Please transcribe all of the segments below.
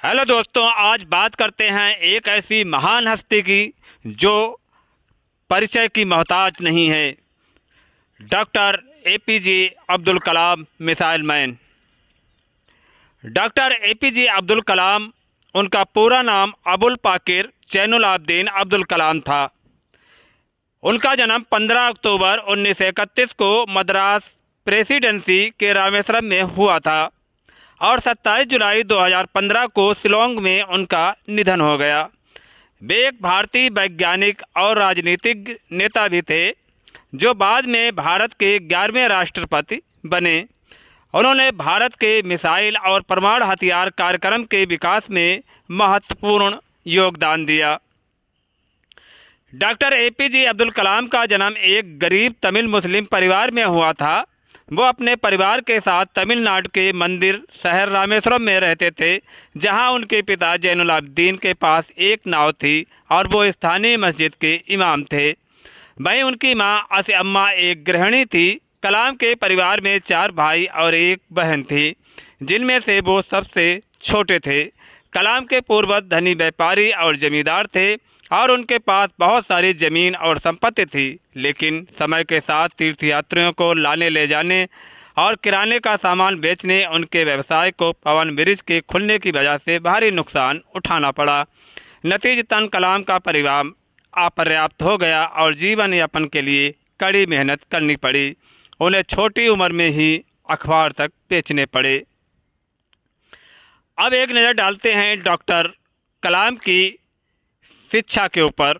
Hello दोस्तों, आज बात करते हैं एक ऐसी महान हस्ती की जो परिचय की मोहताज नहीं है। Doctor APJ Abdul Kalam, missile man. Doctor APJ Abdul Kalam, उनका पूरा नाम अबुल पाकिर जैनुल आबदीन अब्दुल कलाम था। उनका जन्म 15 अक्टूबर 1931 को मद्रास प्रेसिडेंसी के रामेश्वरम में हुआ था और 27 जुलाई 2015 को शिलोंग में उनका निधन हो गया। वे एक भारतीय वैज्ञानिक और राजनीतिक नेता भी थे जो बाद में भारत के 11वें राष्ट्रपति बने। उन्होंने भारत के मिसाइल और परमाणु हथियार कार्यक्रम के विकास में महत्वपूर्ण योगदान दिया। डॉक्टर एपीजे अब्दुल कलाम का जन्म एक गरीब तमिल मुस्लिम परिवार में हुआ था। वो अपने परिवार के साथ तमिलनाडु के मंदिर शहर रामेश्वरम में रहते थे, जहां उनके पिता जैनुल आबदीन के पास एक नाव थी और वो स्थानीय मस्जिद के इमाम थे। वहीं उनकी मां अम्मा एक गृहिणी थी। कलाम के परिवार में 4 भाई और एक बहन थी, जिनमें से वो सबसे छोटे थे। कलाम के पूर्वज धनी व्यापारी और जमींदार थे और उनके पास बहुत सारी ज़मीन और संपत्ति थी, लेकिन समय के साथ तीर्थयात्रियों को लाने ले जाने और किराने का सामान बेचने उनके व्यवसाय को पवन ब्रिज के खुलने की वजह से भारी नुकसान उठाना पड़ा। नतीजतन कलाम का परिवार अपर्याप्त हो गया और जीवन यापन के लिए कड़ी मेहनत करनी पड़ी। उन्हें छोटी उम्र में ही अखबार तक बेचने पड़े। अब एक नज़र डालते हैं डॉक्टर कलाम की शिक्षा के ऊपर।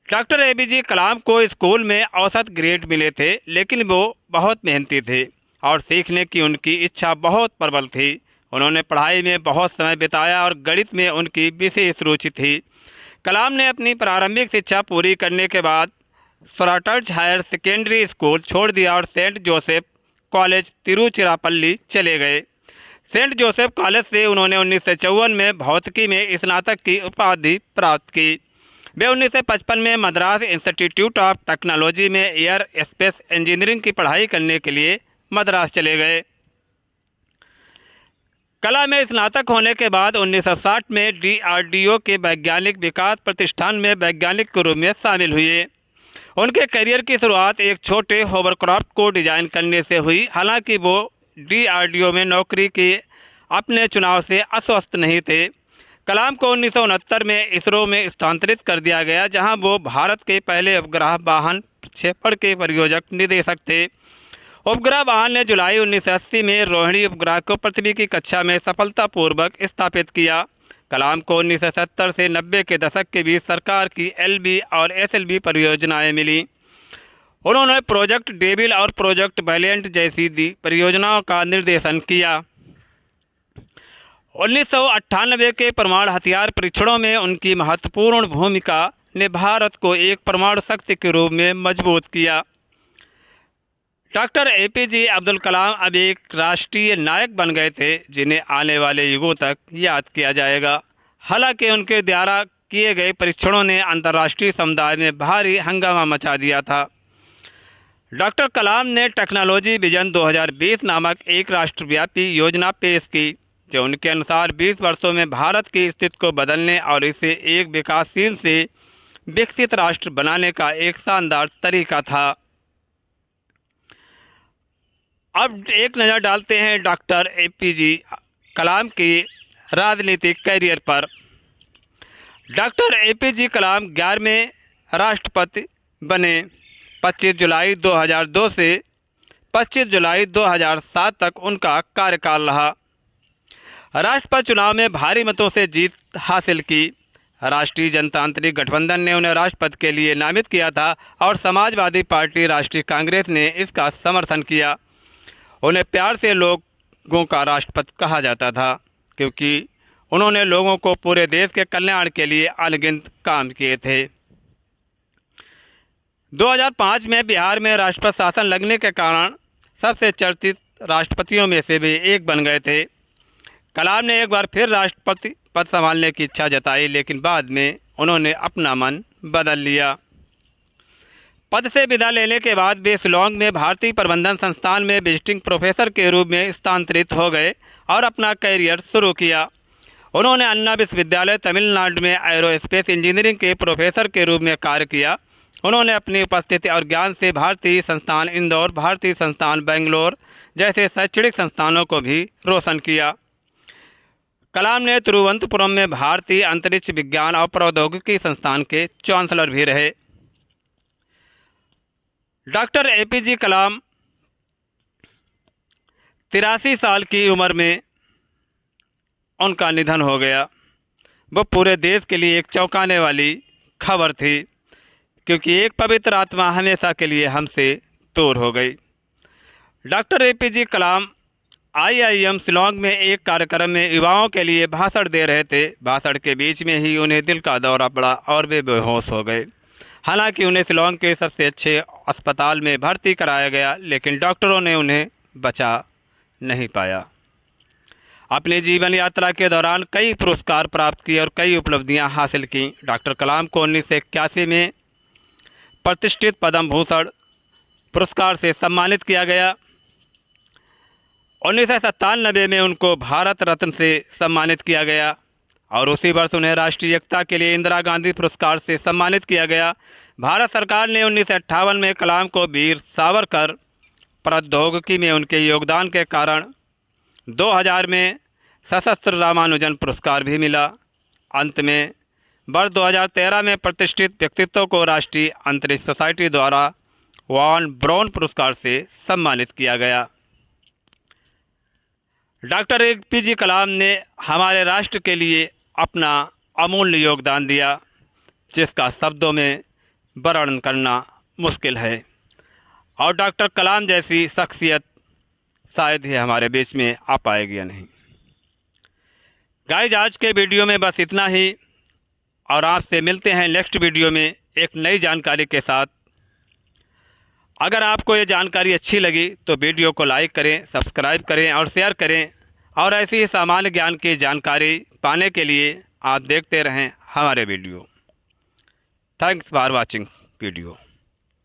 डॉक्टर एपीजे कलाम को स्कूल में औसत ग्रेड मिले थे, लेकिन वो बहुत मेहनती थे और सीखने की उनकी इच्छा बहुत प्रबल थी। उन्होंने पढ़ाई में बहुत समय बिताया और गणित में उनकी विशेष रुचि थी। कलाम ने अपनी प्रारंभिक शिक्षा पूरी करने के बाद सोराटर्ज हायर सेकेंडरी स्कूल छोड़ दिया और सेंट जोसेफ कॉलेज तिरुचिरापल्ली चले गए। सेंट जोसेफ कॉलेज से उन्होंने 1954 में भौतिकी में स्नातक की उपाधि प्राप्त की। वे 1955 में मद्रास इंस्टीट्यूट ऑफ टेक्नोलॉजी में एयर स्पेस इंजीनियरिंग की पढ़ाई करने के लिए मद्रास चले गए। कला में स्नातक होने के बाद 1960 में DRDO के वैज्ञानिक विकास प्रतिष्ठान में वैज्ञानिक के रूप में शामिल हुए। उनके करियर की शुरुआत एक छोटे होवरक्राफ्ट को डिजाइन करने से हुई। हालांकि वो DRDO में नौकरी के अपने चुनाव से आश्वस्त नहीं थे। कलाम को 1969 में इसरो में स्थानांतरित कर दिया गया, जहां वो भारत के पहले उपग्रह वाहन प्रक्षेपण के परियोजक निदेशक थे। उपग्रह वाहन ने जुलाई 1980 में रोहिणी उपग्रह को पृथ्वी की कक्षा में सफलतापूर्वक स्थापित किया। कलाम को 1970 से 90 के दशक के बीच सरकार की LV और SLV परियोजनाएं मिली। उन्होंने प्रोजेक्ट डेविल और प्रोजेक्ट वैलिएंट जैसी परियोजनाओं का निर्देशन किया। 1998 के परमाणु हथियार परीक्षणों में उनकी महत्वपूर्ण भूमिका ने भारत को एक परमाणु शक्ति के रूप में मजबूत किया। डॉक्टर एपीजे अब्दुल कलाम अब एक राष्ट्रीय नायक बन गए थे, जिन्हें आने वाले युगों तक याद किया जाएगा। हालांकि उनके द्वारा किए गए परीक्षणों ने अंतर्राष्ट्रीय समुदाय में भारी हंगामा मचा दिया था। डॉक्टर कलाम ने टेक्नोलॉजी विजन 2020 नामक एक राष्ट्रव्यापी योजना पेश की, जो उनके अनुसार 20 वर्षों में भारत की स्थिति को बदलने और इसे एक विकासशील से विकसित राष्ट्र बनाने का एक शानदार तरीका था। अब एक नज़र डालते हैं डॉक्टर एपीजे कलाम की राजनीतिक कैरियर पर। डॉक्टर एपीजे कलाम 11वें राष्ट्रपति बने। 25 जुलाई 2002 से 25 जुलाई 2007 तक उनका कार्यकाल रहा। राष्ट्रपति चुनाव में भारी मतों से जीत हासिल की। राष्ट्रीय जनतांत्रिक गठबंधन ने उन्हें राष्ट्रपति के लिए नामित किया था और समाजवादी पार्टी राष्ट्रीय कांग्रेस ने इसका समर्थन किया। उन्हें प्यार से लोगों का राष्ट्रपति कहा जाता था, क्योंकि उन्होंने लोगों को पूरे देश के कल्याण के लिए अनगिनत काम किए थे। 2005 में बिहार में राष्ट्रपति शासन लगने के कारण सबसे चर्चित राष्ट्रपतियों में से वे एक बन गए थे। कलाम ने एक बार फिर राष्ट्रपति पद संभालने की इच्छा जताई, लेकिन बाद में उन्होंने अपना मन बदल लिया। पद से विदा लेने के बाद वे शिलोंग में भारतीय प्रबंधन संस्थान में विजिटिंग प्रोफेसर के रूप में स्थानांतरित हो गए और अपना करियर शुरू किया। उन्होंने अन्ना विश्वविद्यालय तमिलनाडु में एरोस्पेस इंजीनियरिंग के प्रोफेसर के रूप में कार्य किया। उन्होंने अपनी उपस्थिति और ज्ञान से भारतीय संस्थान इंदौर, भारतीय संस्थान बेंगलोर जैसे शैक्षणिक संस्थानों को भी रोशन किया। कलाम ने तिरुवनंतपुरम में भारतीय अंतरिक्ष विज्ञान और प्रौद्योगिकी संस्थान के चांसलर भी रहे। डॉक्टर एपीजे कलाम 83 साल की उम्र में उनका निधन हो गया। वो पूरे देश के लिए एक चौंकाने वाली खबर थी, क्योंकि एक पवित्र आत्मा हमेशा के लिए हमसे दूर हो गई। डॉक्टर एपीजे कलाम IIM शिलांग में एक कार्यक्रम में युवाओं के लिए भाषण दे रहे थे। भाषण के बीच में ही उन्हें दिल का दौरा पड़ा और वे बेहोश हो गए। हालांकि उन्हें शिलांग के सबसे अच्छे अस्पताल में भर्ती कराया गया, लेकिन डॉक्टरों ने उन्हें बचा नहीं पाया। अपनी जीवन यात्रा के दौरान कई पुरस्कार प्राप्त किए और कई उपलब्धियां हासिल की। डॉक्टर कलाम को 1981 में प्रतिष्ठित पद्म भूषण पुरस्कार से सम्मानित किया गया। 1997 में उनको भारत रत्न से सम्मानित किया गया और उसी वर्ष उन्हें राष्ट्रीय एकता के लिए इंदिरा गांधी पुरस्कार से सम्मानित किया गया। भारत सरकार ने 1958 में कलाम को वीर सावरकर प्रौद्योगिकी में उनके योगदान के कारण 2000 में सशस्त्र रामानुजन पुरस्कार भी मिला। अंत में वर्ष 2013 में प्रतिष्ठित व्यक्तित्व को राष्ट्रीय अंतरिक्ष सोसाइटी द्वारा वॉन ब्राउन पुरस्कार से सम्मानित किया गया। डॉक्टर एपीजे कलाम ने हमारे राष्ट्र के लिए अपना अमूल्य योगदान दिया, जिसका शब्दों में वर्णन करना मुश्किल है, और डॉक्टर कलाम जैसी शख्सियत शायद ही हमारे बीच में आ पाएगी या नहीं। गाइस, आज के वीडियो में बस इतना ही, और आपसे मिलते हैं नेक्स्ट वीडियो में एक नई जानकारी के साथ। अगर आपको ये जानकारी अच्छी लगी तो वीडियो को लाइक करें, सब्सक्राइब करें और शेयर करें, और ऐसी ही सामान्य ज्ञान की जानकारी पाने के लिए आप देखते रहें हमारे video. Thanks for watching video.